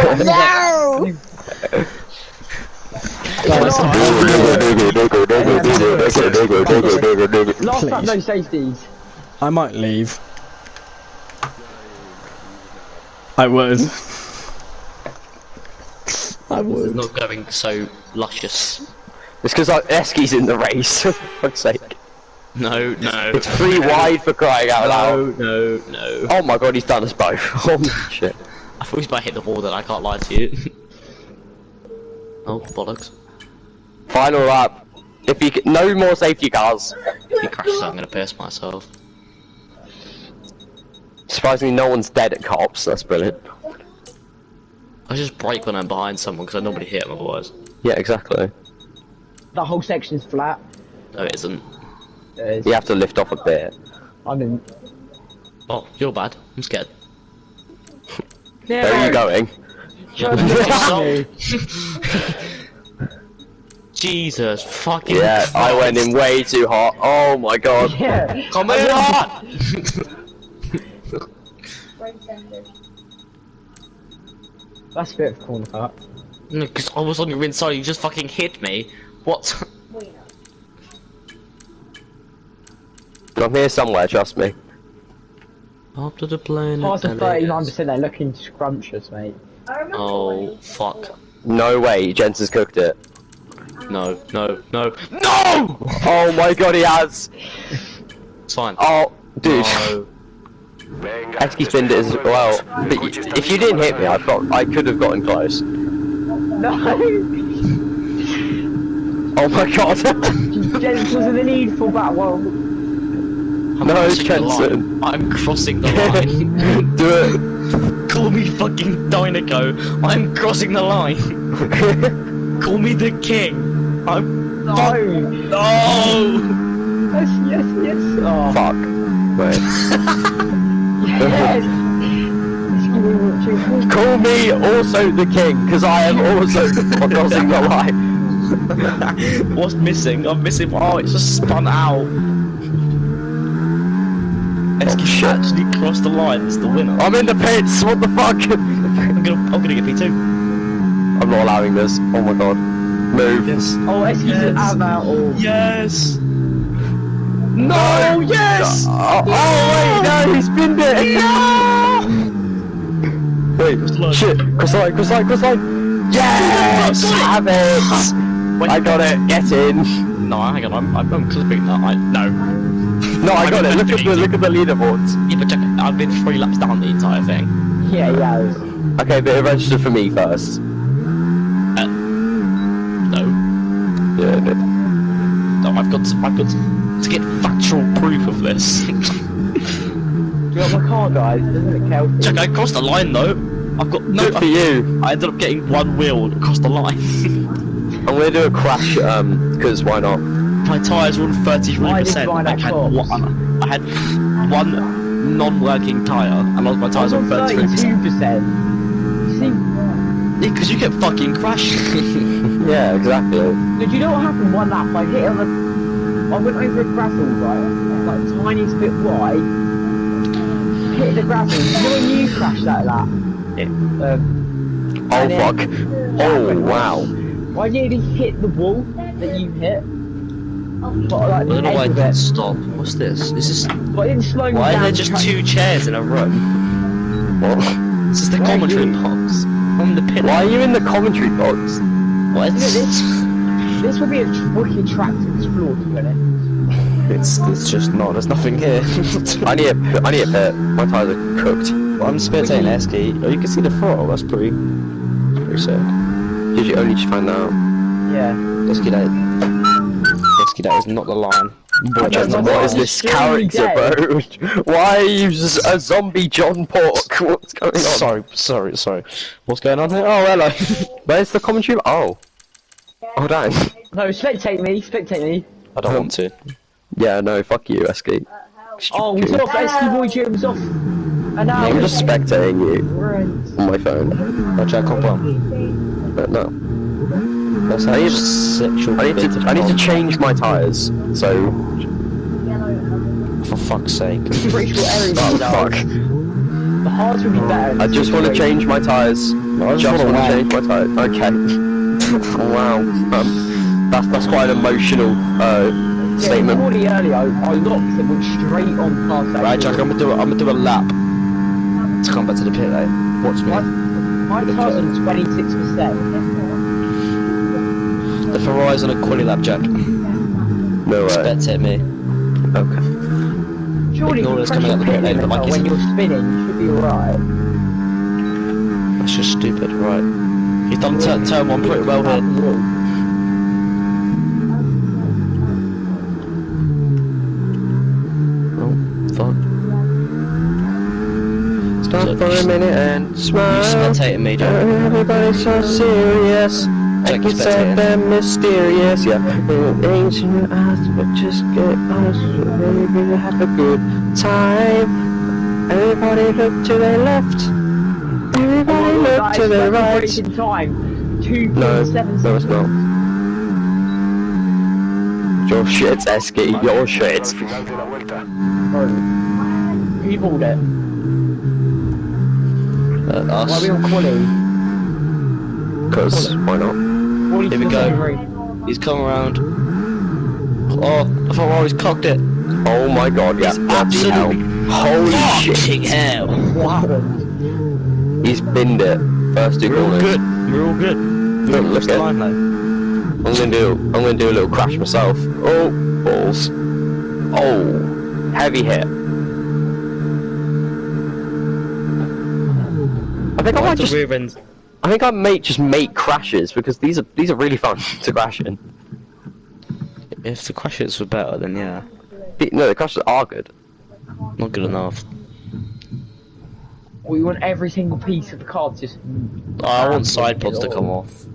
No! Last up, no safeties. I might leave. I would. I would. It's not going so luscious. It's because Eski's in the race, for fuck's sake. No, no. It's 3 wide for crying out loud. No, no. Oh my god, he's done us both. Holy shit. I thought he was about to hit the wall, then I can't lie to you. Oh, bollocks. Final lap. If you no more safety cars. If he crashes, I'm gonna piss myself. Surprisingly, no one's dead at cops. That's brilliant. I just brake when I'm behind someone because I normally hit them otherwise. Yeah, exactly. That whole section's flat. No, it isn't. It is. You have to lift off a bit. I didn't. Oh, you're bad. I'm scared. Where are you going? Jesus fucking Yeah, Christ. I went in way too hot. Oh my god. Yeah. Come in hot! That's a bit of a corner cut. No, because I was on your inside, you just fucking hit me. What? I'm here somewhere, trust me. Up to the plane. Past the 39%, they're looking scrumptious, mate. Oh, fuck. No way, Jensen's cooked it. No, no, no. No! Oh my god, he has! It's fine. Oh, dude. No. Eski spinned it as well. But if you didn't hit me, I could have gotten close. No! Oh my god. Jens was in the need for that one. I'm No, crossing the Jensen. line. I'm crossing the line. Do it. Call me fucking Dinoco. I'm crossing the line. Call me the king. I'm No! no. Yes, yes, yes! Oh. Fuck. Wait. Yes! Call me also the king, because I am also crossing the line. What's missing? I'm missing. Oh, it's just spun out. Eski shit. actually crossed the line. It's the winner. I'm in the pits, what the fuck? I'm gonna get P2. I'm not allowing this. Oh my god. Move. Yes. Oh, Eski's Yes. out now. Oh. Yes. No. Yes. Oh wait, no, he spinned it! Wait, shit, cross line. Yes! Have it! I got it, get in! No, hang on, I'm clipping that. No. No, I got it, look at the leaderboards. Yeah, but check it, I've been 3 laps down the entire thing. Yeah, he has. Okay, but it registered for me first. No. Yeah, it did. No, I've got to get factual proof of this. You got my car, guys, isn't it, Kelsey? Check, I crossed the line though. I've got no. Good for you. I ended up getting one wheel across the line. I'm gonna do a crash, because why not? My tyres were on 33%. Why did you I had one non-working tyre, and my tyres on 33%. 32%. See, Because you kept fucking crashing. Yeah, exactly. did you know what happened one lap? I hit on a... I went over a gravel, right? Like, tiniest bit wide. Hit the gravel. You know when you crashed that lap? Yeah. Oh And then- fuck. Oh wow. I nearly hit the wall that you hit. But like I the don't know why I edge of didn't it. stop. What's this? Is this? But I didn't slow me Why down. are there just 2 chairs in a room? What? This is the Where are commentary you? box. On the pit. Why are you in the commentary box? What? You know, this would be a wicked track to explore, to be honest. It's just not. There's nothing here. I need a pit. My tyres are cooked. Well, I'm spectating Eski. Oh, you can see the throttle. That's pretty sick. Did you only just find that out? Yeah. Eski, that is not the line. What is this character, bro? Why are you just a zombie John Pork? What's going on? Sorry. What's going on here? Oh, hello. Where's the commentary? Oh. Oh, damn. No, spectate me. I don't want to. Yeah, no, fuck you, Eski. Oh, we've off, Eski Boy Jim's off. And now I'm just spectating you Right. on my phone. I'll try cop on. But no. That's how I need, sexual. I need to change my tyres. So. For fuck's sake. Pretty sure everybody Oh, does. fuck. The Ours would be better. I just want to change my tyres. I just want to change my tyres. Okay. Wow. That's quite an emotional statement. Already earlier, I locked and went straight on past that. Right, Jack, I'm gonna do a lap to come back to the pit lane. Watch me. My car's on 26%. The Ferrari's on a quali lap, Jack. No way. Spectate me. Okay. Surely Ignore you this press coming the out the pit pit lane, limiter but like when you're spinning, you should be alright. That's just stupid, right? He's done turn one pretty well here. Oh, fuck. Stop for a minute and smile. You spectating me, Jack. Everybody's so serious. Jack, you It's so spectating. damn mysterious. Yeah. Ain't you ask, but just get us. Maybe have a good time. Everybody look to their left. Everybody look to their right. In time. 2.7 No, seconds. no, it's not. Your shit, Esky. Your shit. Bro, who pulled it? Why are Us. we on quali? Cause why not? Here we go. He's come around. Oh, the Ferrari's cocked it. Oh my god, yeah. He's absolutely Holy shit. fucking hell. What happened? He's binned it. First two We're all corners. good. We're all good. Look, Lost look the at. line though. I'm gonna do a little crash myself. Oh, balls. Oh, heavy hit. I think I might just make crashes because these are really fun to crash in. If the crashes were better, then yeah. No, the crashes are good. Not good enough. We want every single piece of the car to just... I want side pods to come off.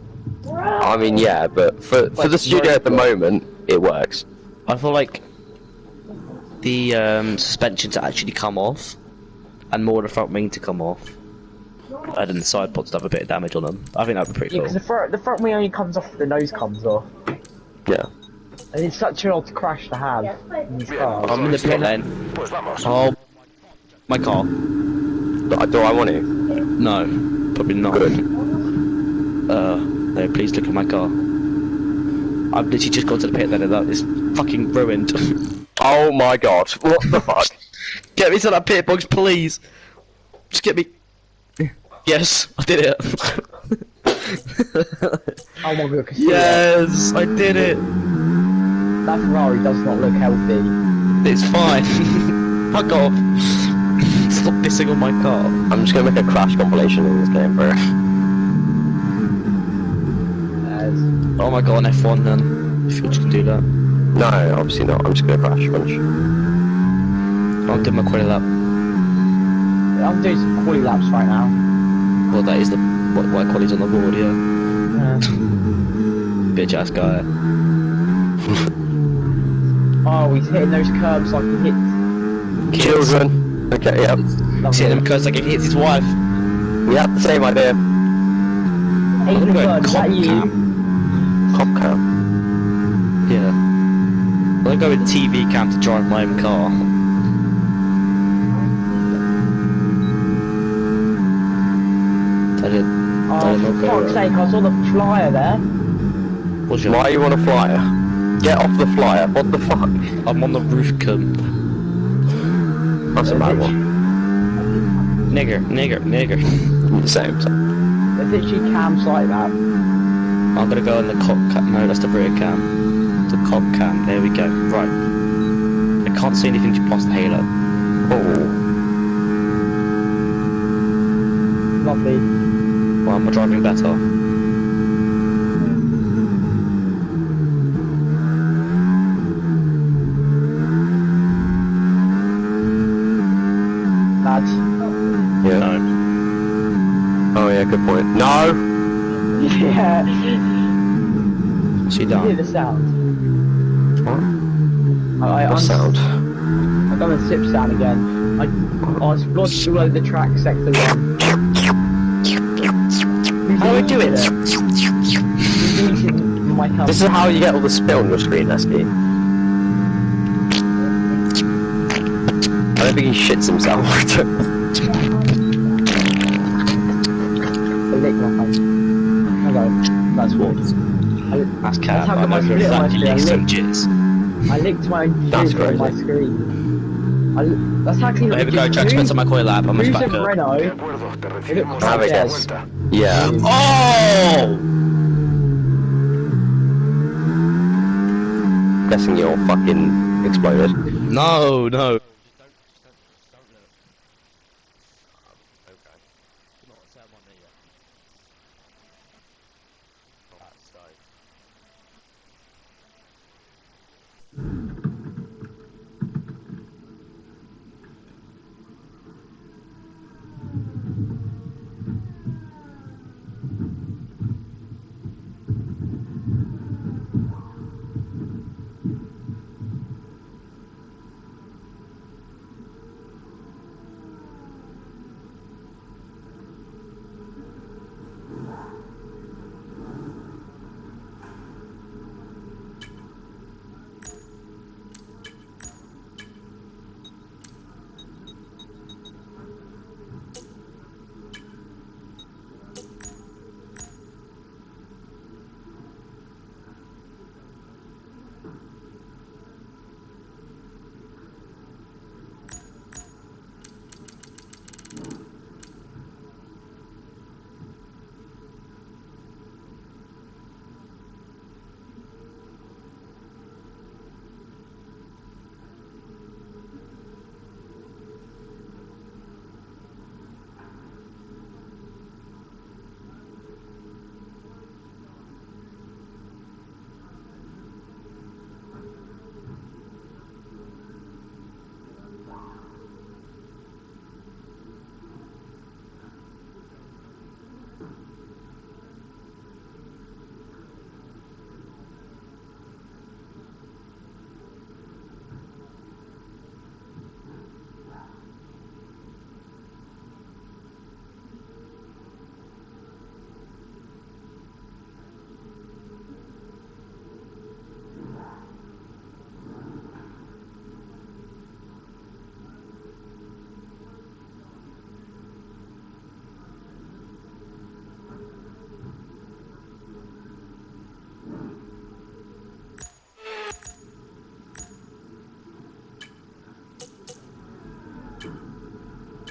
I mean, yeah, but for the studio at the moment, it works. I feel like the suspension to actually come off, and more the front wing to come off, and then the side pods to have a bit of damage on them. I think that'd be pretty Yeah, cool. because the front wing only comes off if the nose comes off. Yeah. And it's such an odd crash to have in these cars. I'm in the pit lane. Oh, my car. Do I want to? No, probably not. Good. No, please look at my car. I've literally just got to the pit lane and that is fucking ruined. Oh my god, what the fuck? Get me to that pit box, please. Just get me. Yes, I did it. Oh my god, Yes, I did it. that Ferrari does not look healthy. It's fine. Fuck off. Stop pissing on my car. I'm just gonna make a crash compilation in this game, bro. Oh my god, an F1 then. If you just can do that. No, obviously not. I'm just gonna crash a bunch. I'll do my quali lap. I'm doing some quali laps right now. Well, that is the white quali's on the board, yeah. Bitch ass guy. Oh, he's hitting those curbs like he hits. Children. Okay, yep. He's hitting them because like he hits his wife. We have the same idea. Aiden Go Bird, is that you? Cop cam. Yeah. I'm gonna go with TV cam to drive my own car. That did. Oh, for fuck's sake, I saw the flyer there. What's your? Why you want a flyer? Get off the flyer. What the fuck? I'm on the roof, cum. That's a bad one. Nigger. Same. There's literally cams like that. I'm gonna go in the cop cam. No, that's the rear cam. The cop cam. There we go. Right. I can't see anything past the halo. Oh. Lovely. Why am I driving better? Lads. Yeah. No. Oh yeah, good point. No! Yeah. She You hear done. the sound? What? I'm sound? I've done a sip sound again. I was lodged all over the track, sector 1. How do I do it? This is how you get all the spit on your screen, Esky. I don't think he shits himself. lick my face. Okay, that's What? weird. That's cat. how I come know I for a split on fact my you screen? licked some jizz. I licked my own That's jizz on my crazy. screen. That's actually Here we go, Chuck, spit on my coil lap. I'm Who's back a up. Renault? De acuerdo, te recibimos Have a a la guess. vuelta. Yeah. Oh! Guessing you're fucking exploded. No, no.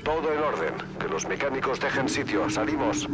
Todo en orden. Que los mecánicos dejen sitio. Salimos.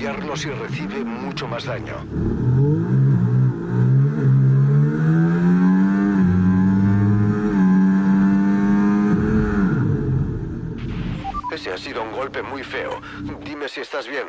potenciarlo si recibe mucho más daño. Ese ha sido un golpe muy feo. Dime si estás bien.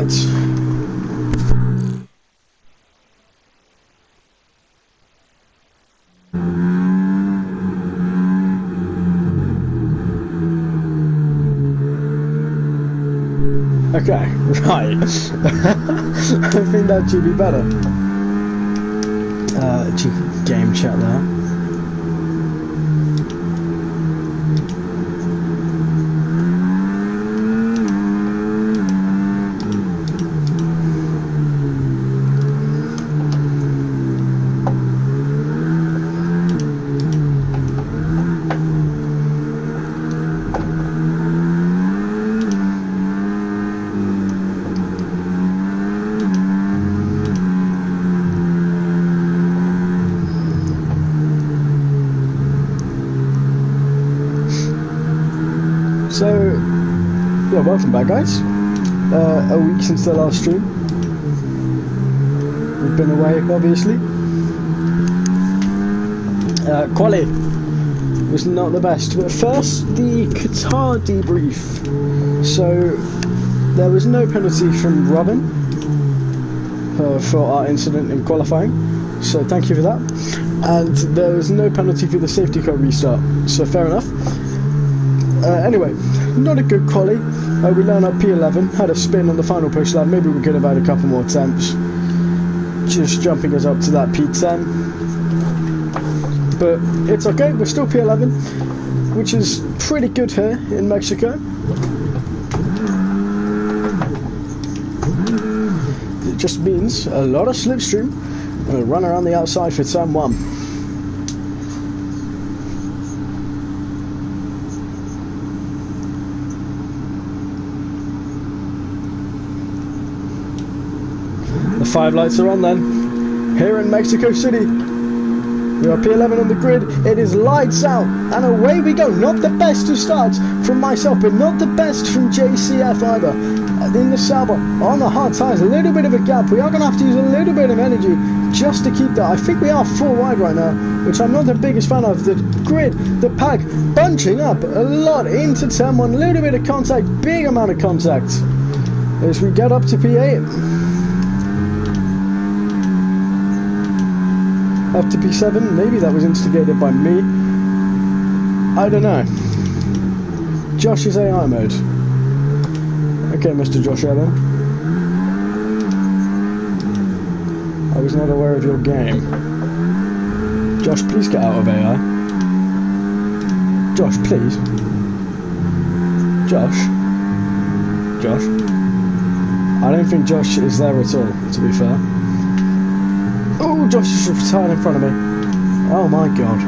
right. Okay, right. I think that should be better. Game chat there. So, yeah, welcome back, guys. A week since the last stream. We've been away, obviously. Quali was not the best, but first, the Qatar debrief. So, there was no penalty from Robin for our incident in qualifying, so thank you for that. And there was no penalty for the safety car restart, so fair enough. Anyway, not a good quali. We learned up P11, had a spin on the final push lap. Maybe we could have had a couple more attempts, just jumping us up to that P10. But it's okay, we're still P11, which is pretty good here in Mexico. It just means a lot of slipstream and a run around the outside for turn 1. The 5 lights are on then. Here in Mexico City, we are P11 on the grid. It is lights out, and away we go. Not the best of starts from myself, but not the best from JCF either. In the Sauber, on the hard tyres, a little bit of a gap. We are going to have to use a little bit of energy just to keep that. I think we are 4 wide right now, which I'm not the biggest fan of. The grid, the pack, bunching up a lot into turn 1. A little bit of contact, big amount of contact as we get up to P8. Up to P7, maybe that was instigated by me. I don't know. Josh is AI mode. Okay, Mr. Josh Allen. I was not aware of your game. Josh, please get out of AI. Josh, please. Josh. Josh. I don't think Josh is there at all, to be fair. Oh, Josh is retired in front of me. Oh my god.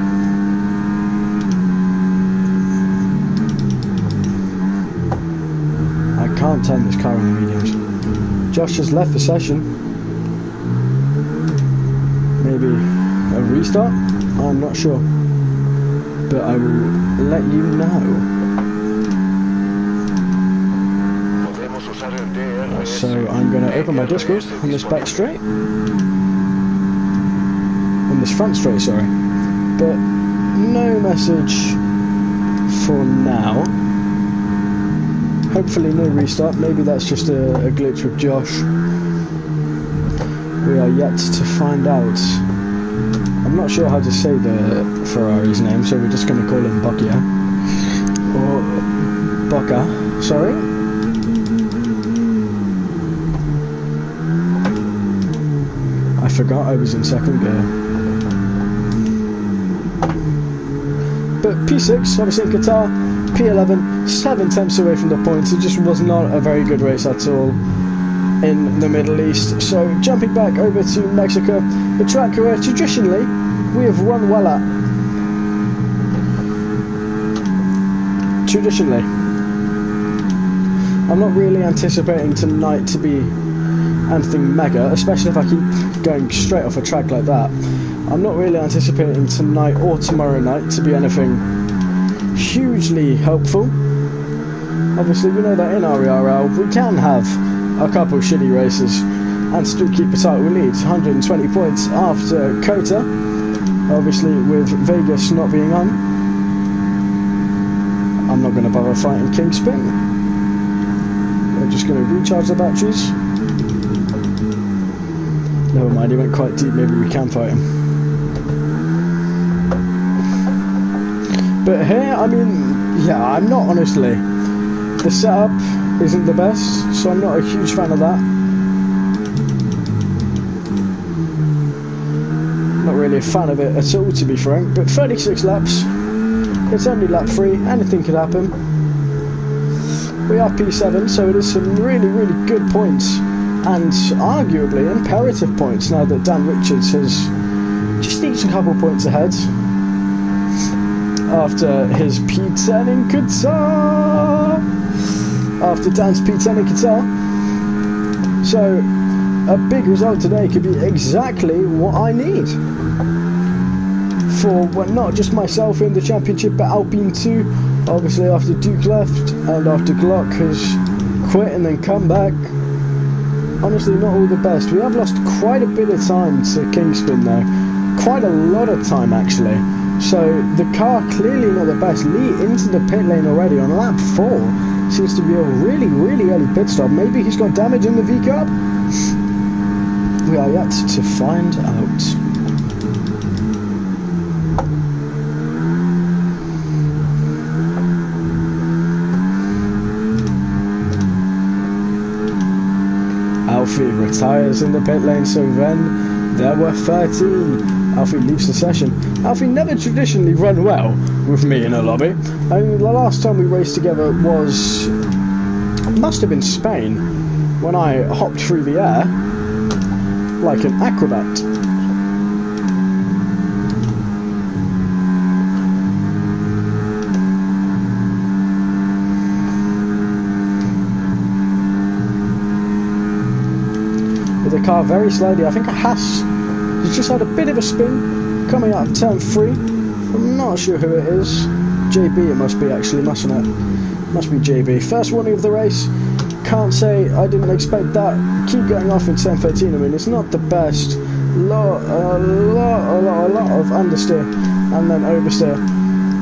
I can't turn this car on the mediums. Josh has left the session. Maybe a restart? I'm not sure. But I will let you know. So I'm going to open my Discord on this back straight. This front straight, sorry, but no message for now. Hopefully no restart. Maybe that's just a glitch with Josh. We are yet to find out. I'm not sure how to say the Ferrari's name, so we're just going to call him Bocchia or Bocca. Sorry. I forgot I was in second gear. But P6, obviously in Qatar, P11, 7 tenths away from the points. It just was not a very good race at all in the Middle East. So jumping back over to Mexico, the track where traditionally we have run well at. Traditionally. I'm not really anticipating tonight to be anything mega, especially if I keep going straight off a track like that. I'm not really anticipating tonight or tomorrow night to be anything hugely helpful. Obviously, we know that in RERL we can have a couple shitty races and still keep a title lead. 120 points after Kota, obviously with Vegas not being on. I'm not going to bother fighting Kingspin. We're just going to recharge the batteries. Never mind, he went quite deep, maybe we can fight him. But here, I mean, yeah, I'm not honestly. The setup isn't the best, so I'm not a huge fan of that. Not really a fan of it at all, to be frank, but 36 laps. It's only lap 3, anything could happen. We are P7, so it is some really, really good points, and arguably imperative points now that Dan Richards has just each a couple points ahead after his P10 in Qatar. After Dan's P10 in Qatar. So a big result today could be exactly what I need for, well, not just myself in the championship, but Alpine too. Obviously after Duke left and after Glock has quit and then come back. Honestly, not all the best. We have lost quite a bit of time to Kingston though. Quite a lot of time actually. So the car clearly not the best. Lee into the pit lane already on lap 4. Seems to be a really, really early pit stop. Maybe he's got damage in the V-Cup? We are yet to find out. Alfie retires in the pit lane, so then there were 13. Alfie leaves the session. Alfie never traditionally run well with me in a lobby. I mean, the last time we raced together must have been Spain, when I hopped through the air like an acrobat. With the car very slowly, I think a Haas has just had a bit of a spin coming out of turn 3. I'm not sure who it is. JB it must be actually, mustn't it? Must be JB. First warning of the race. Can't say I didn't expect that. Keep going off in turn 13. I mean, it's not the best. A lot of understeer and then oversteer.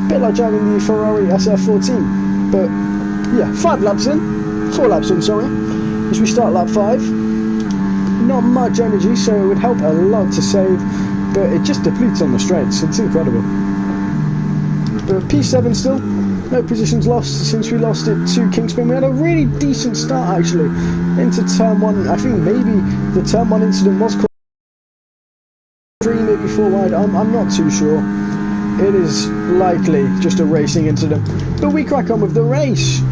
Bit like driving the Ferrari SF14. But yeah, 4 laps in, sorry. As we start lap 5. Not much energy, so it would help a lot to save, but it just depletes on the straights. It's incredible. But P7 still, no positions lost since we lost it to Kingspin. We had a really decent start actually into turn 1. I think maybe the turn 1 incident was called 3, maybe 4 wide. I'm not too sure. It is likely just a racing incident, but we crack on with the race.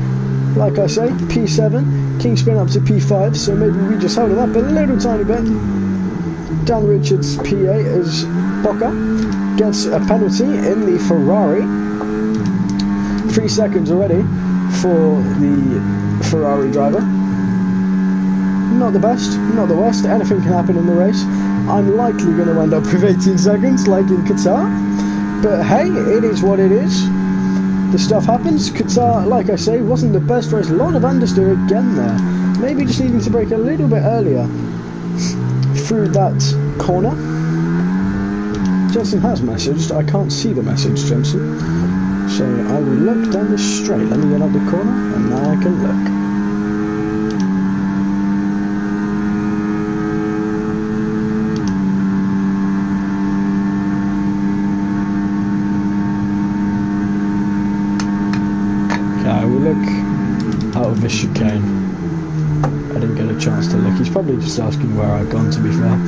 Like I say, P7, Kingspin up to P5, so maybe we just held it up a little tiny bit. Dan Richards P8 as Boca gets a penalty in the Ferrari. 3 seconds already for the Ferrari driver. Not the best, not the worst, anything can happen in the race. I'm likely going to end up with 18 seconds like in Qatar, but hey, it is what it is. The stuff happens. Qatar, like I say, wasn't the best race. A lot of understeer again there. Maybe just needing to brake a little bit earlier through that corner. Jensen has messaged. I can't see the message, Jensen. So I will look down this straight. Let me get up the corner and now I can look. I will look out of this chicane. I didn't get a chance to look. He's probably just asking where I've gone, to be fair.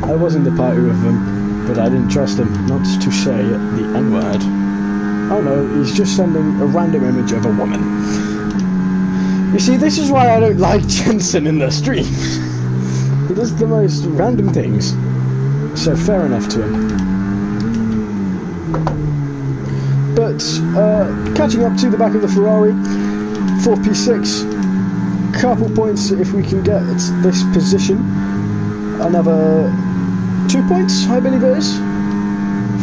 I was in the party with him, but I didn't trust him not to say the N-word. Oh no, he's just sending a random image of a woman. You see, this is why I don't like Jensen in the streams. He does the most random things. So fair enough to him. But catching up to the back of the Ferrari, 4P6, couple points if we can get this position. Another 2 points, I believe it is,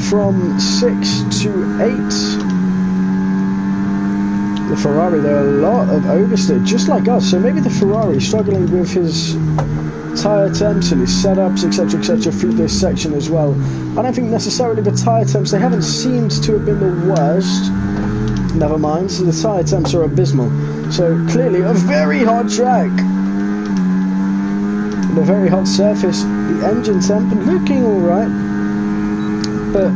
from 6 to 8. The Ferrari, there are a lot of oversteer, just like us. So maybe the Ferrari struggling with his tyre temps and his setups, etc., through this section as well. I don't think necessarily the tyre temps, they haven't seemed to have been the worst. Never mind, so the tyre temps are abysmal. So clearly a very hot track. And a very hot surface. The engine temp looking alright, but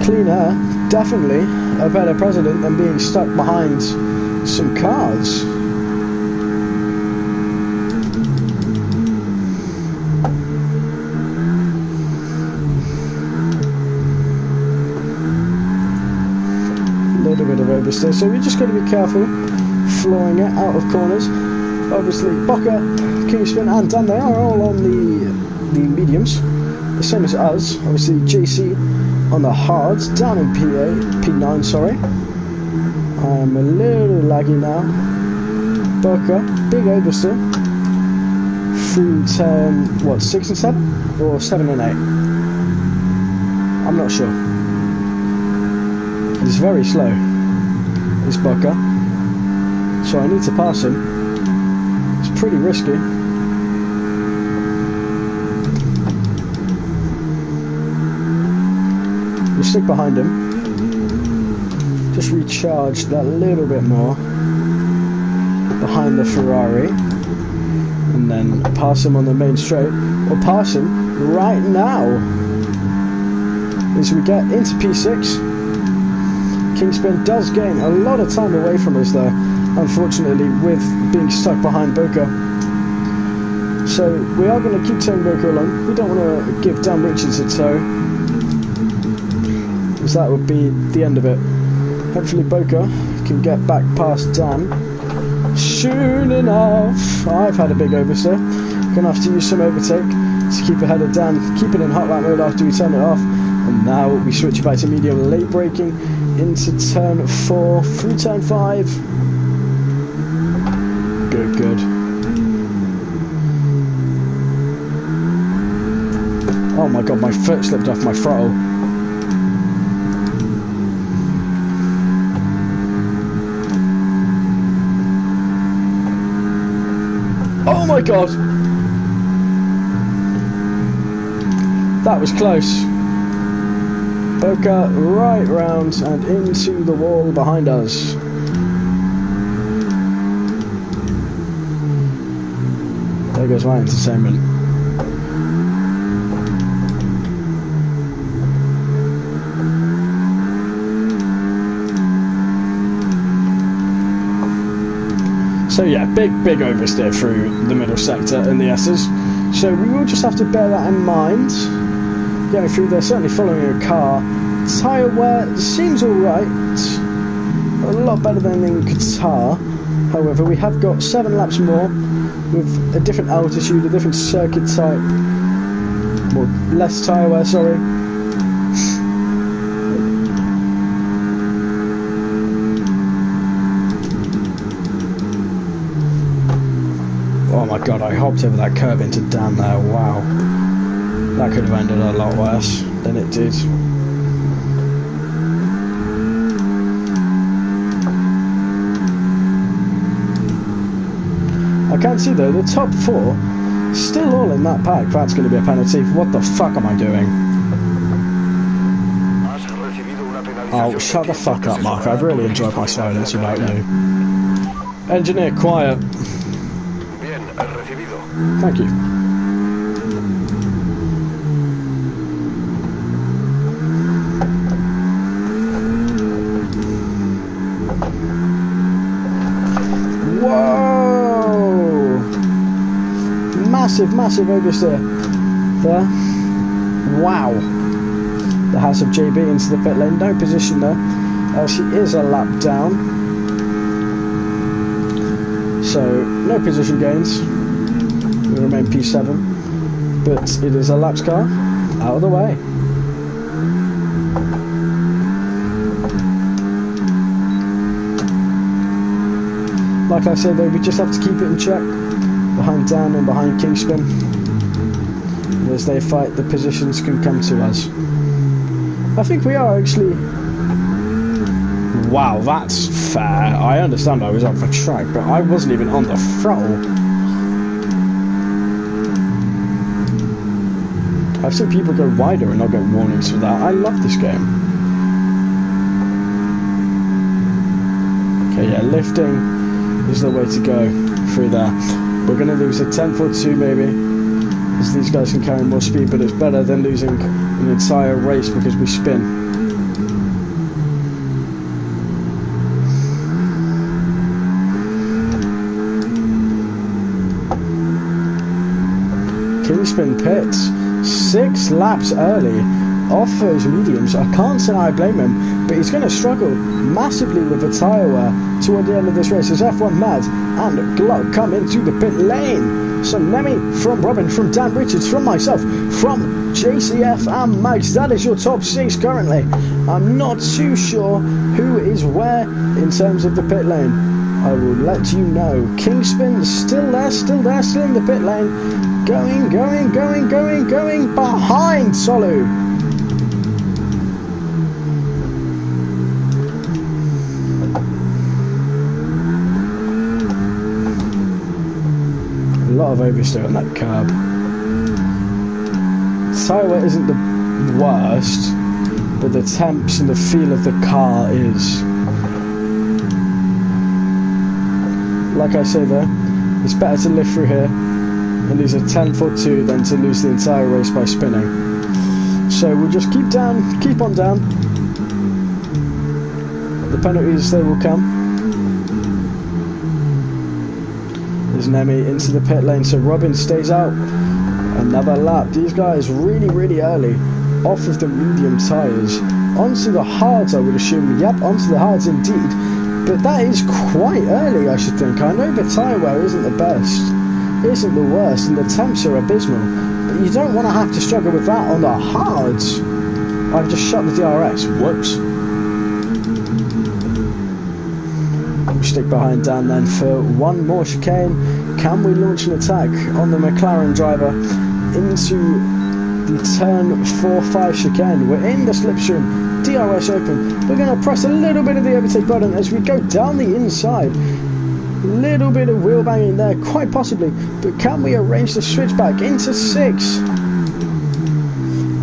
clean air, definitely a better precedent than being stuck behind some cars. Little bit of oversteer, so we just got to be careful flooring it out of corners. Obviously Boca, Kingspin and Dan, they are all on the mediums, the same as us. Obviously JC on the hards, down in P9, sorry. I'm a little laggy now. Boca, big oversteer through turn, what, 6 and 7? Or 7 and 8? I'm not sure. He's very slow, this Boca, so I need to pass him. It's pretty risky. We'll stick behind him, just recharge that little bit more behind the Ferrari, and then pass him on the main straight, or pass him right now as we get into P6. Kingspin does gain a lot of time away from us there, unfortunately, with being stuck behind Boca. So we are going to keep towing Boca along. We don't want to give Dan Richards a tow, because that would be the end of it. Hopefully Boca can get back past Dan soon enough. I've had a big oversteer. Gonna have to use some overtake to keep ahead of Dan. Keep it in hot lap mode after we turn it off. And now we switch back to medium, late braking into turn 4 through turn 5. Good, good. Oh my god, my foot slipped off my throttle. Oh my god! That was close. Boca right round and into the wall behind us. There goes my entertainment. So yeah, big oversteer through the middle sector in the S's. So we will just have to bear that in mind. Going through there, certainly following a car. Tyre wear seems alright. A lot better than in Qatar. However, we have got 7 laps more with a different altitude, a different circuit type. Well, less tyre wear, sorry. Oh my god, I hopped over that curb into Dan there, wow. That could have ended a lot worse than it did. I can see though, the top 4 still all in that pack. That's going to be a penalty. What the fuck am I doing? Oh, shut the fuck up, Mark. I've really enjoyed my silence about you. Engineer, quiet. Thank you. Whoa! Massive oversteer there. Wow. The House of JB into the pit lane. No position there. She is a lap down. So, no position gains. We remain P7. But it is a laps car. Out of the way. Like I said though, we just have to keep it in check behind Dan and behind Kingspin. And as they fight, the positions can come to us. I think we are actually... Wow, that's fair. I understand I was up for track, but I wasn't even on the throttle. I've seen people go wider and not get warnings for that. I love this game. Okay, yeah, lifting is the way to go through there. We're going to lose a tenth or two maybe, as these guys can carry more speed, but it's better than losing an entire race because we spin. Kingspin pits 6 laps early off those mediums. I can't say I blame him, but he's going to struggle massively with the tyre wear toward the end of this race as F1 Mad and Glock come into the pit lane. So Nemi, from Robin, from Dan Richards, from myself, from JCF and Max, that is your top 6 currently. I'm not too sure who is where in terms of the pit lane. I will let you know. Kingspin still there, still in the pit lane. Going behind Solu. A lot of oversteer on that curb. Tyre wear isn't the worst, but the temps and the feel of the car is. Like I say though, it's better to live through here and lose a 10th or 2 than to lose the entire race by spinning. So we'll just keep on down. The penalties, they will come. There's Nemi into the pit lane, so Robin stays out. Another lap. These guys really early off of the medium tyres. Onto the hards, I would assume. Yep, onto the hards indeed. But that is quite early, I should think. I know the tyre wear isn't the best, isn't the worst, and the temps are abysmal. But you don't want to have to struggle with that on the hards. I've just shut the DRS. Whoops. We'll stick behind Dan then for one more chicane. Can we launch an attack on the McLaren driver into the turn 4-5 chicane? We're in the slipstream. DRS open. We're going to press a little bit of the overtake button as we go down the inside. Little bit of wheel banging there, quite possibly, but can we arrange the switch back into 6?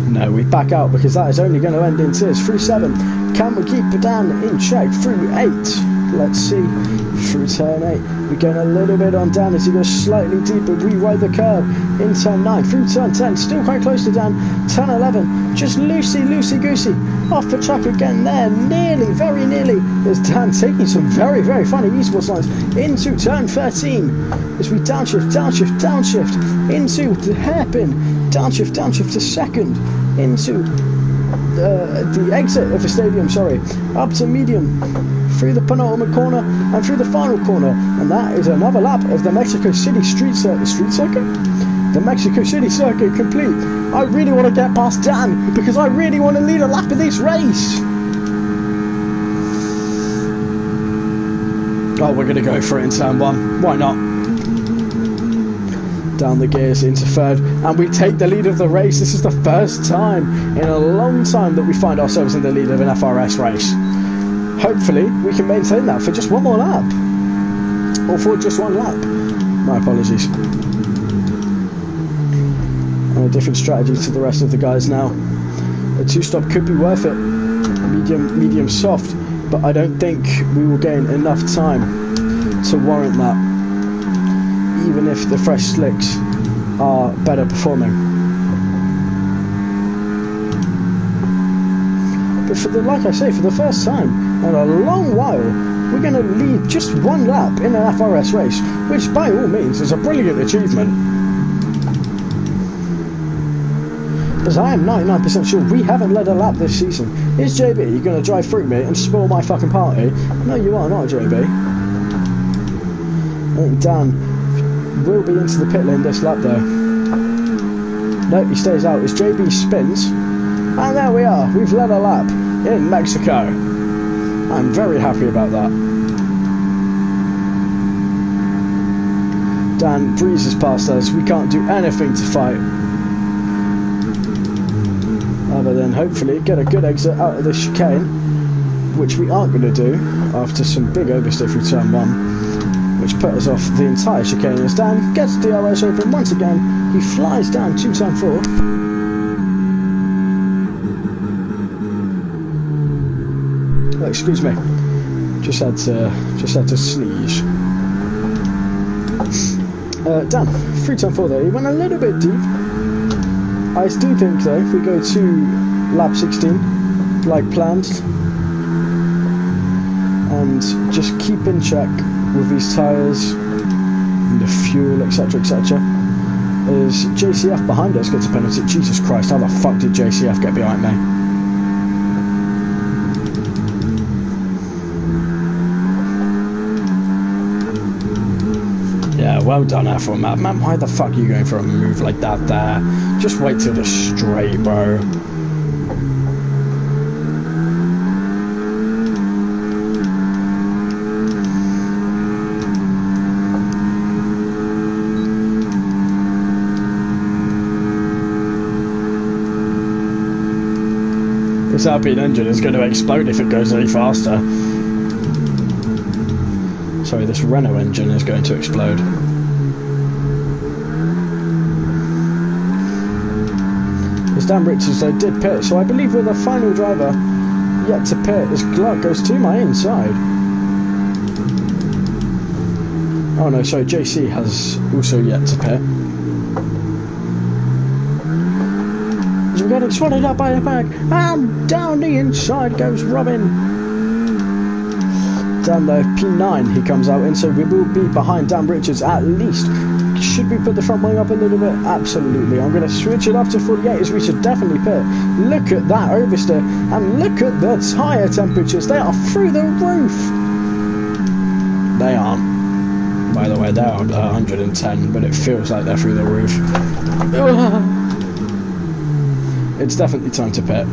No, we back out because that is only going to end in tears. Through 7. Can we keep Dan in check? Through 8. Let's see. Through turn 8. We're going a little bit on Dan as he goes slightly deeper. We ride the curve in turn 9. Through turn 10. Still quite close to Dan. Turn 11. Just loosey-goosey. Off the track again there. Nearly, very nearly. There's Dan taking some very funny esports lines into turn 13. As we downshift into the hairpin. Downshift to second. Into the exit of the stadium, up to medium, through the penultimate corner and through the final corner, and that is another lap of the Mexico City street circuit? The Mexico City circuit complete. I really want to get past Dan because I really want to lead a lap of this race. Oh, we're going to go for it in turn 1. Why not? Down the gears into 3rd, and we take the lead of the race. This is the first time in a long time that we find ourselves in the lead of an FRS race. Hopefully we can maintain that for just one more lap, or for just one lap. My apologies. On a different strategy to the rest of the guys now. A 2-stop could be worth it. Medium soft, but I don't think we will gain enough time to warrant that, even if the fresh slicks are better performing. But like I say, for the first time in a long while, we're going to lead just one lap in an FRS race, which by all means is a brilliant achievement. As I am 99% sure we haven't led a lap this season. Is JB, you going to drive through me and spoil my fucking party? No, you are not, JB. I think Dan will be into the pit lane this lap though. No, he stays out as JB spins, and there we are. We've led a lap in Mexico. I'm very happy about that. Dan breezes past us. We can't do anything to fight other than hopefully get a good exit out of this chicane, which we aren't going to do after some big oversteer through turn 1, which put us off the entire chicane as Dan gets DRS open once again. He flies down to turn 4. Oh, excuse me. Just had to sneeze. Dan, through turn 4 there. He went a little bit deep. I do think though, if we go to lap 16, like planned, and just keep in check with these tyres and the fuel, etc, etc, is JCF behind us gets a penalty. Jesus Christ, how the fuck did JCF get behind me? Yeah, well done F1 Matt. Man, why the fuck are you going for a move like that there? Just wait till the straight, bro. This Alpine engine is going to explode if it goes any faster. Sorry, this Renault engine is going to explode. As Dan Richards though did pit, so I believe we're the final driver yet to pit as Gluck goes to my inside. Oh no, sorry, JC has also yet to pit. As we're getting swallowed up by the pack, and down the inside goes Robin. Down the P9 he comes out in, so we will be behind Dan Richards at least. Should we put the front wing up a little bit? Absolutely. I'm going to switch it up to 48 as we should definitely pit. Look at that oversteer and look at the tyre temperatures. They are through the roof. They aren't. By the way, they're 110, but it feels like they're through the roof. It's definitely time to pit.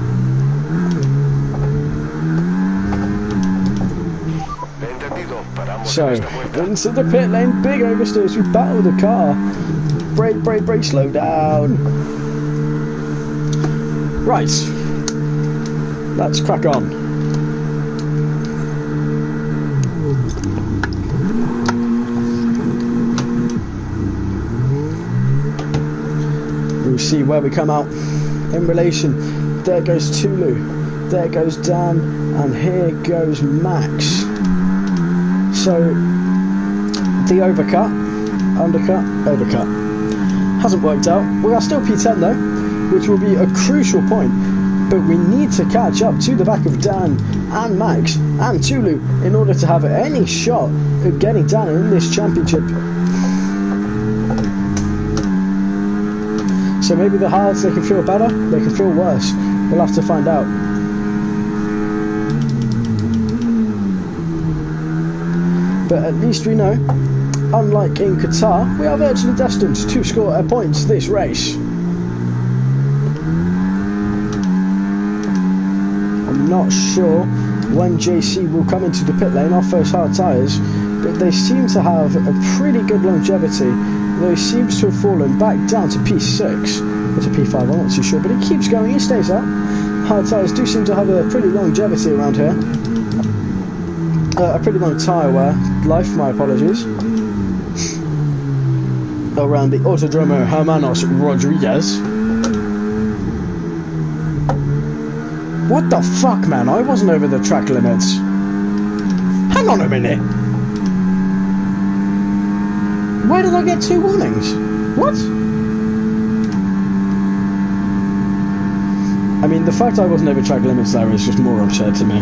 So, into the pit lane, big oversteers, we battle the car. Brake, brake, brake, slow down. Right, let's crack on. We'll see where we come out in relation. There goes Tulu, there goes Dan, and here goes Max. So, the overcut, undercut, overcut. Hasn't worked out. We are still P10 though, which will be a crucial point. But we need to catch up to the back of Dan and Max and Tulu in order to have any shot at getting Dan in this championship. So maybe the hards, they can feel better, they can feel worse. We'll have to find out. But at least we know, unlike in Qatar, we are virtually destined to score points this race. I'm not sure when JC will come into the pit lane off those hard tyres, but they seem to have a pretty good longevity, though he seems to have fallen back down to P6, or to P5, I'm not too sure, but he keeps going, he stays up. Hard tyres do seem to have a pretty longevity around here. A pretty long tyre wear life, my apologies. Around the Autodromo Hermanos Rodriguez. What the fuck, man? I wasn't over the track limits. Hang on a minute. Why did I get 2 warnings? What? I mean, the fact I wasn't over track limits there is just more absurd to me.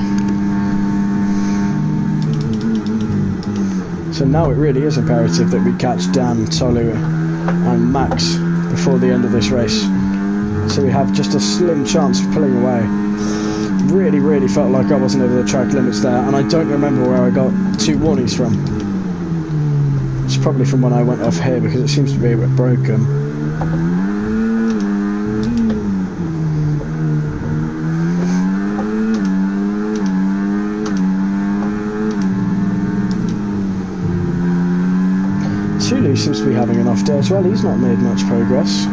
So now it really is imperative that we catch Dan, Tolu and Max before the end of this race. So we have just a slim chance of pulling away. Really, really felt like I wasn't over the track limits there, and I don't remember where I got 2 warnings from. It's probably from when I went off here because it seems to be a bit broken. Tulu seems to be having an off day as well. He's not made much progress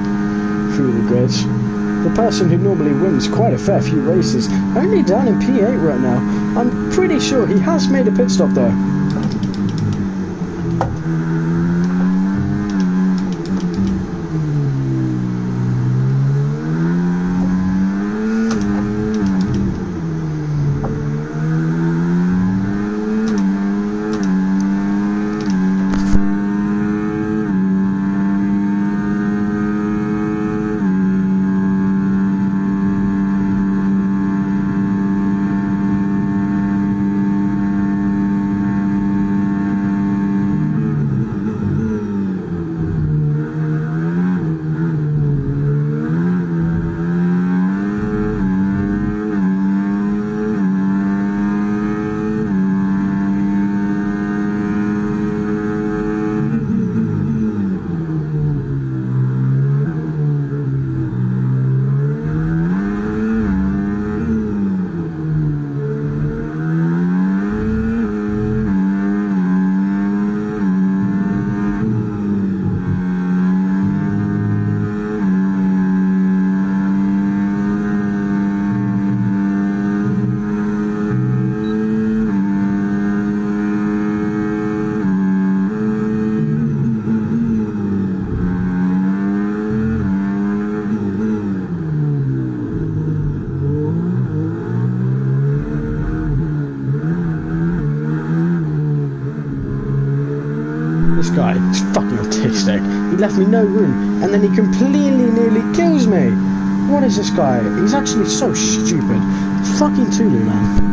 through the grids. The person who normally wins quite a fair few races, only down in P8 right now. I'm pretty sure he has made a pit stop though. guy. He's fucking autistic. He left me no room, and then he completely nearly kills me. What is this guy? He's actually so stupid. Fucking Tulu, man.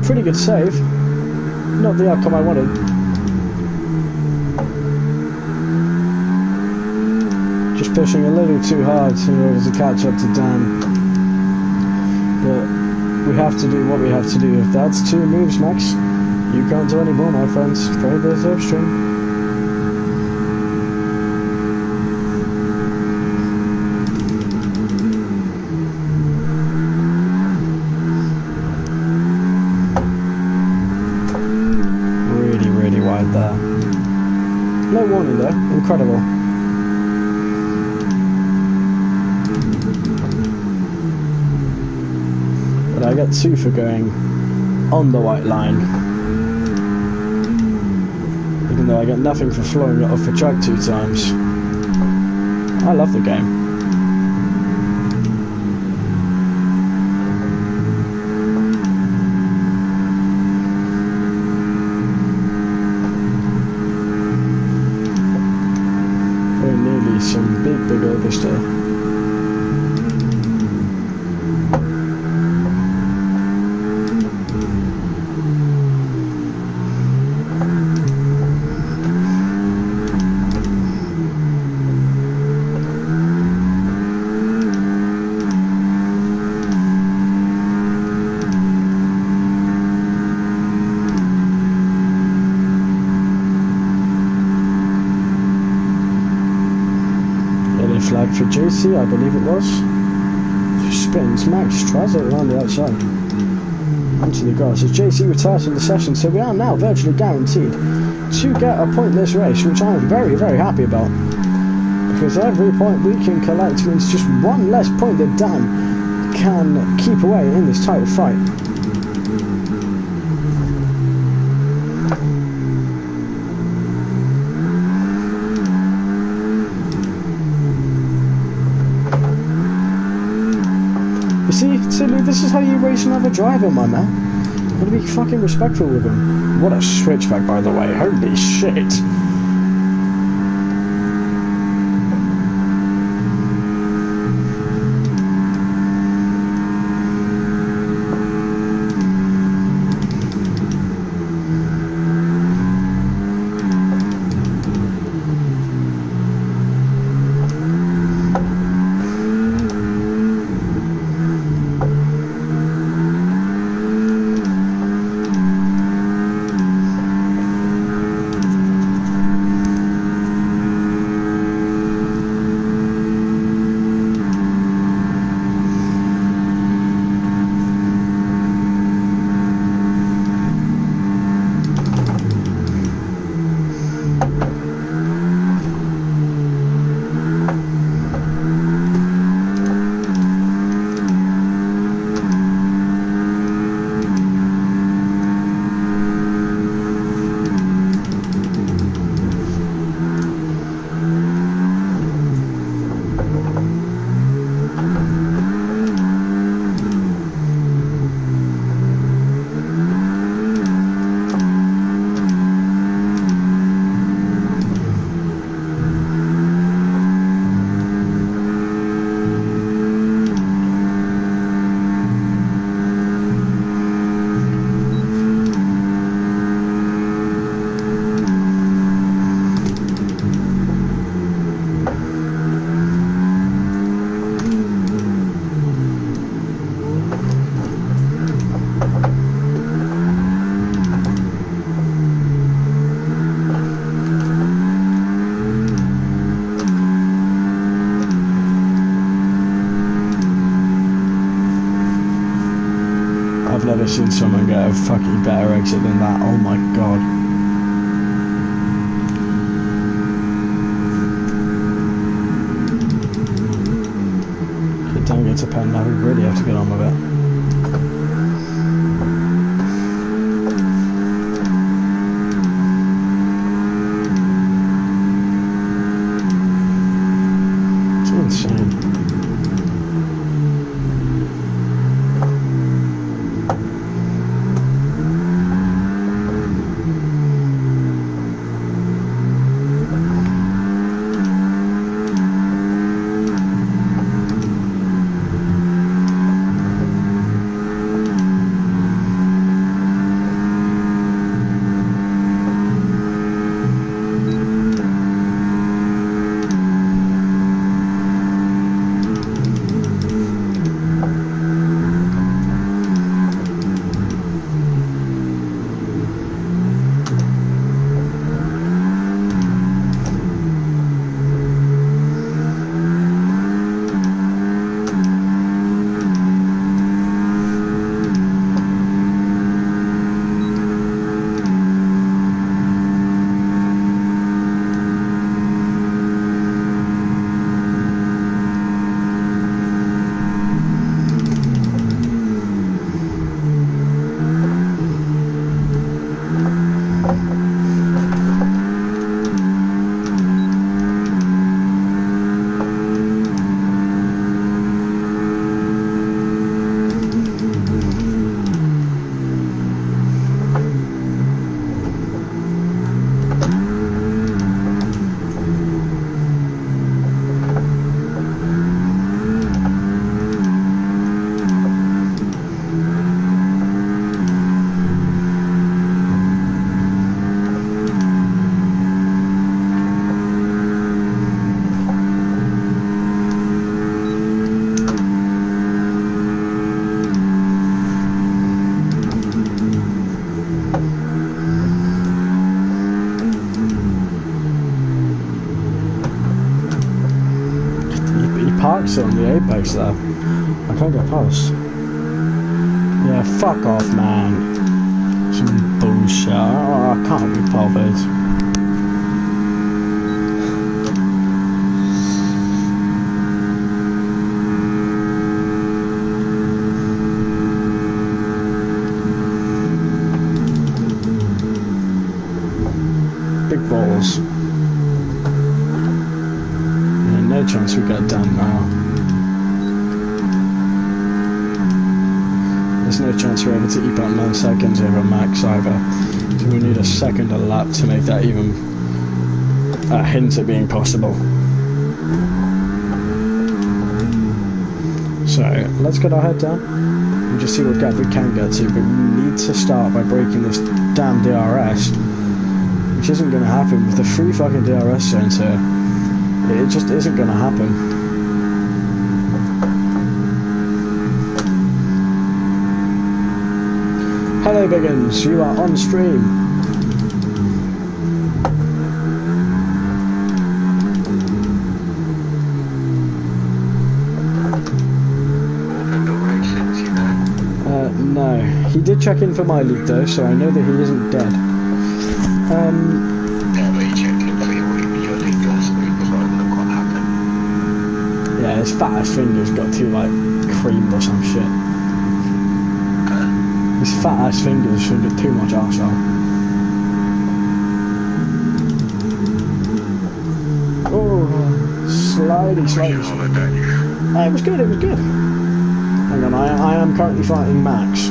Pretty good save. Not the outcome I wanted. Just pushing a little too hard in order to catch up to Dan. But we have to do what we have to do. If that's 2 moves, Max, you can't do any more, my friends. Play the reserve string. No warning though, incredible. But I get 2 for going on the white line. Even though I get nothing for flowing it off the track 2 times. I love the game. Some big over still. Flag for JC, I believe it was. Spins, Max tries it around the outside. Onto the grass as JC retires from the session, so we are now virtually guaranteed to get a pointless race, which I am very, very happy about. Because every point we can collect means just 1 less point that Dan can keep away in this title fight. You see, Tilly, this is how you race another driver, my man. You gotta be fucking respectful with him. What a switchback, by the way. Holy shit. seen someone get a fucking better exit than that. Oh my god. Don't get to pen now, we really have to get on with it. It's insane. Parks on the apex there. I can't get past. Yeah, fuck off, man. Some bullshit. Oh, I can't be bothered. Big balls. No chance we get done now. There's no chance we're able to eke out 9 seconds over max either. So we need a second a lap to make that even a hint at being possible. So let's get our head down and just see what gap we can get to, but we need to start by breaking this damn DRS, which isn't going to happen with the 3 fucking DRS zones here. It just isn't going to happen. Hello Biggins, you are on stream. No. He did check in for my league though, so I know that he isn't dead. Yeah, his fat ass fingers got too like creamed or some shit. His fat ass fingers fingered too much arsehole. Oh, slidey. It was good, it was good. Hang on, I am currently fighting Max.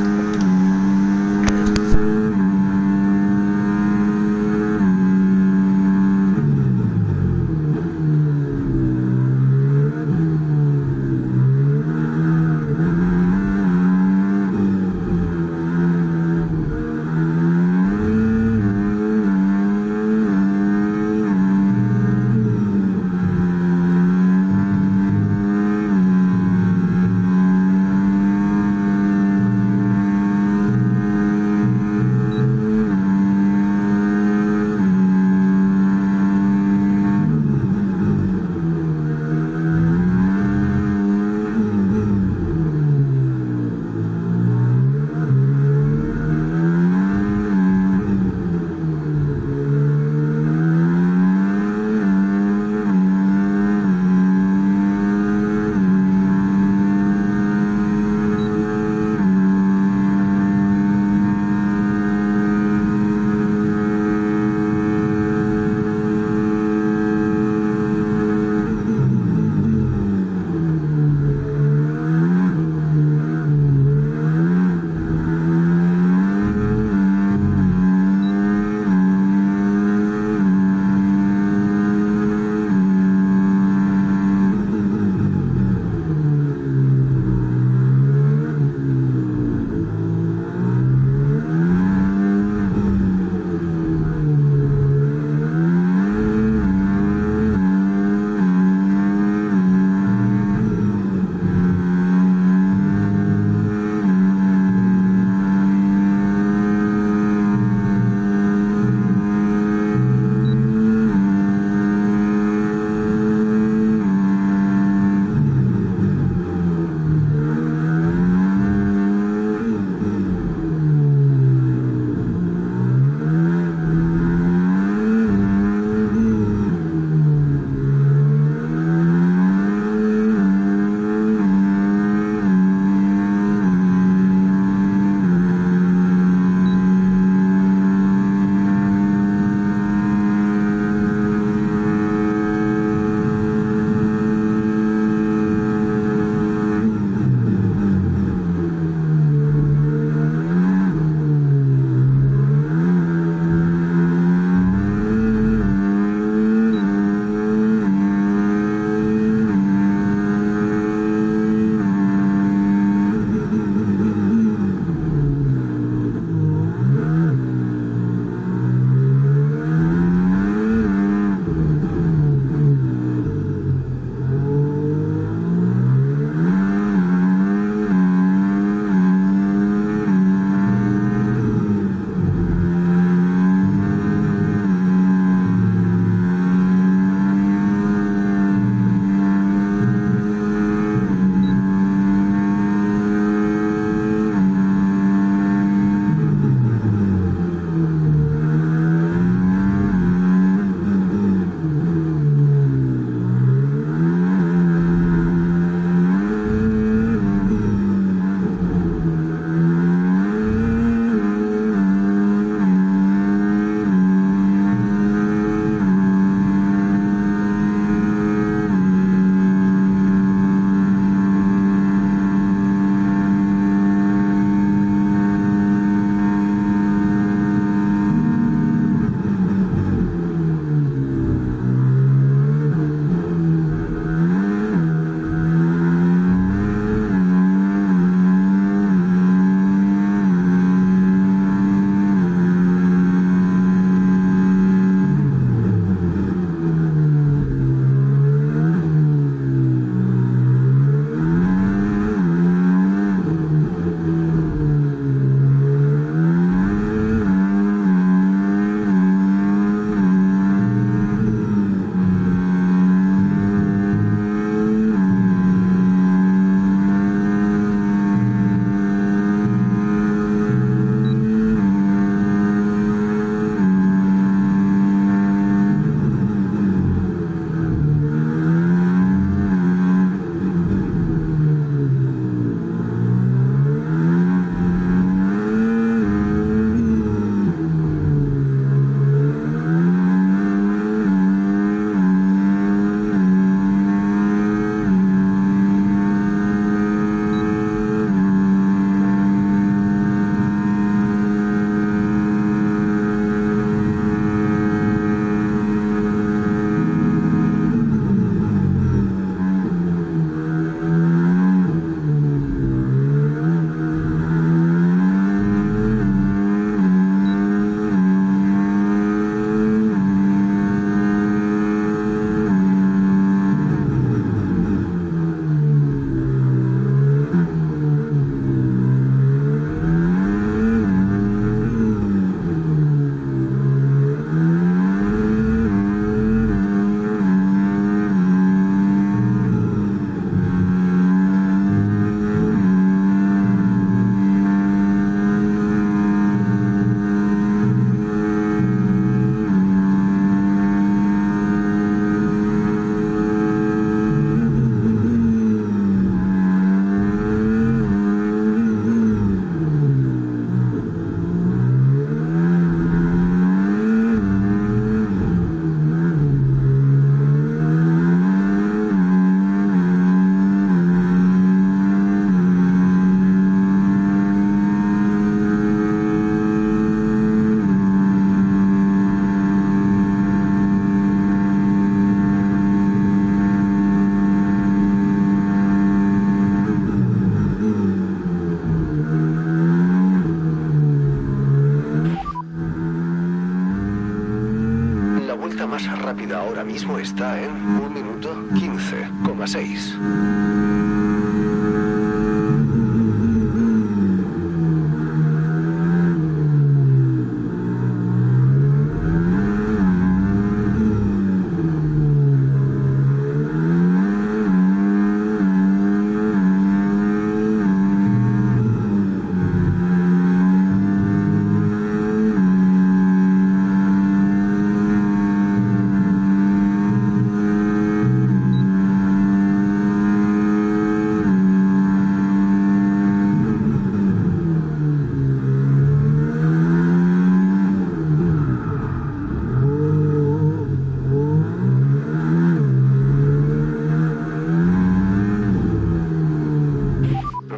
ahora mismo está en 1 minuto 15,6.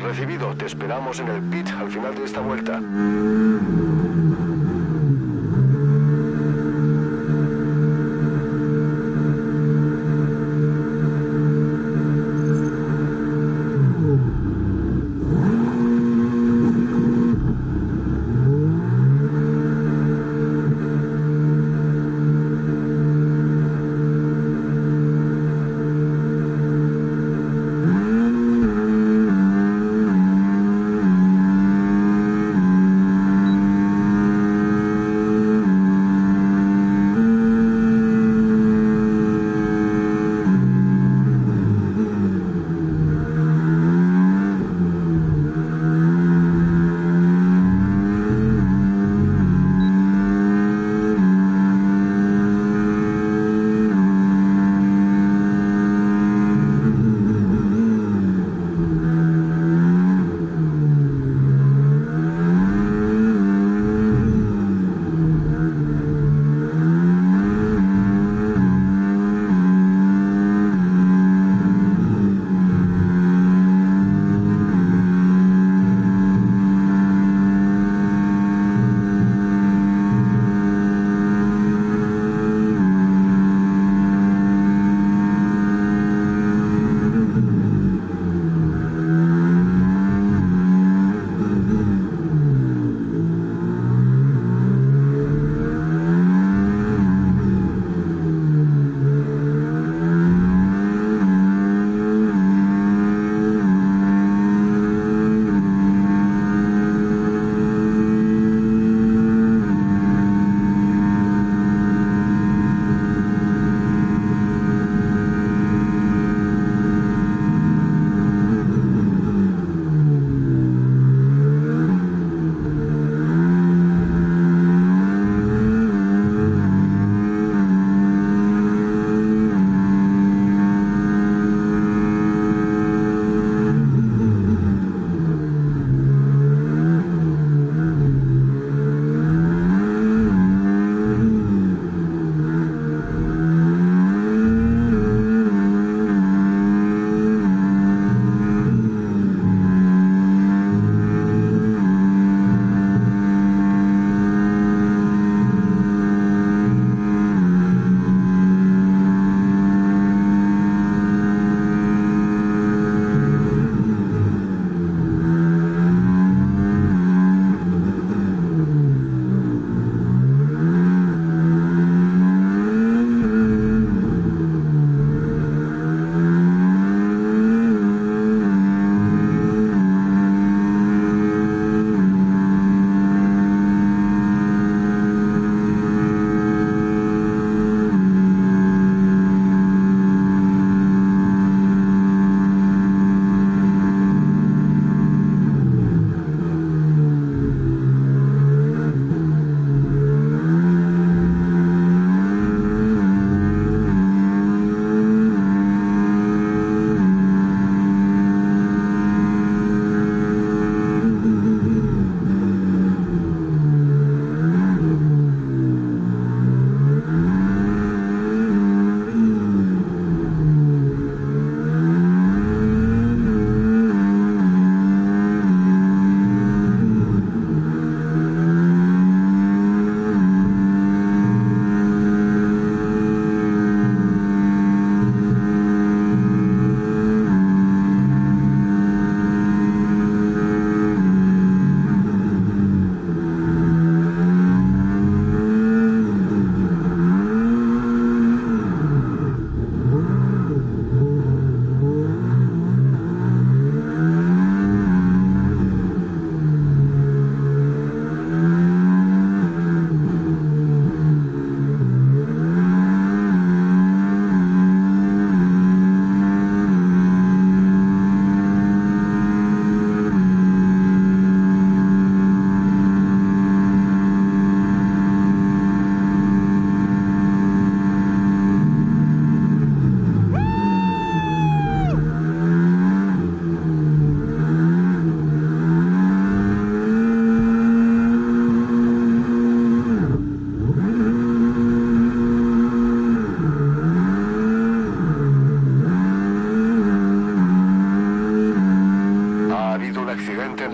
Recibido, te esperamos en el pit al final de esta vuelta.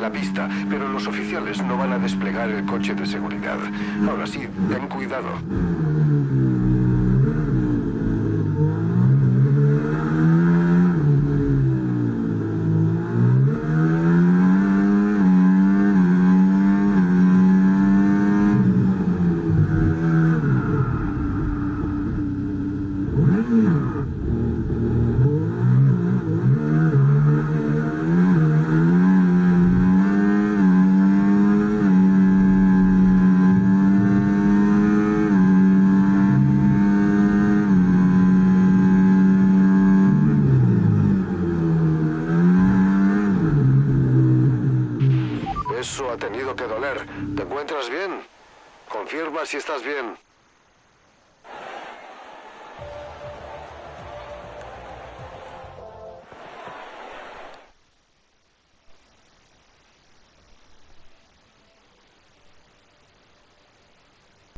la pista, pero los oficiales no van a desplegar el coche de seguridad. Ahora sí, ten cuidado. Eso ha tenido que doler. ¿Te encuentras bien? Confirma si estás bien.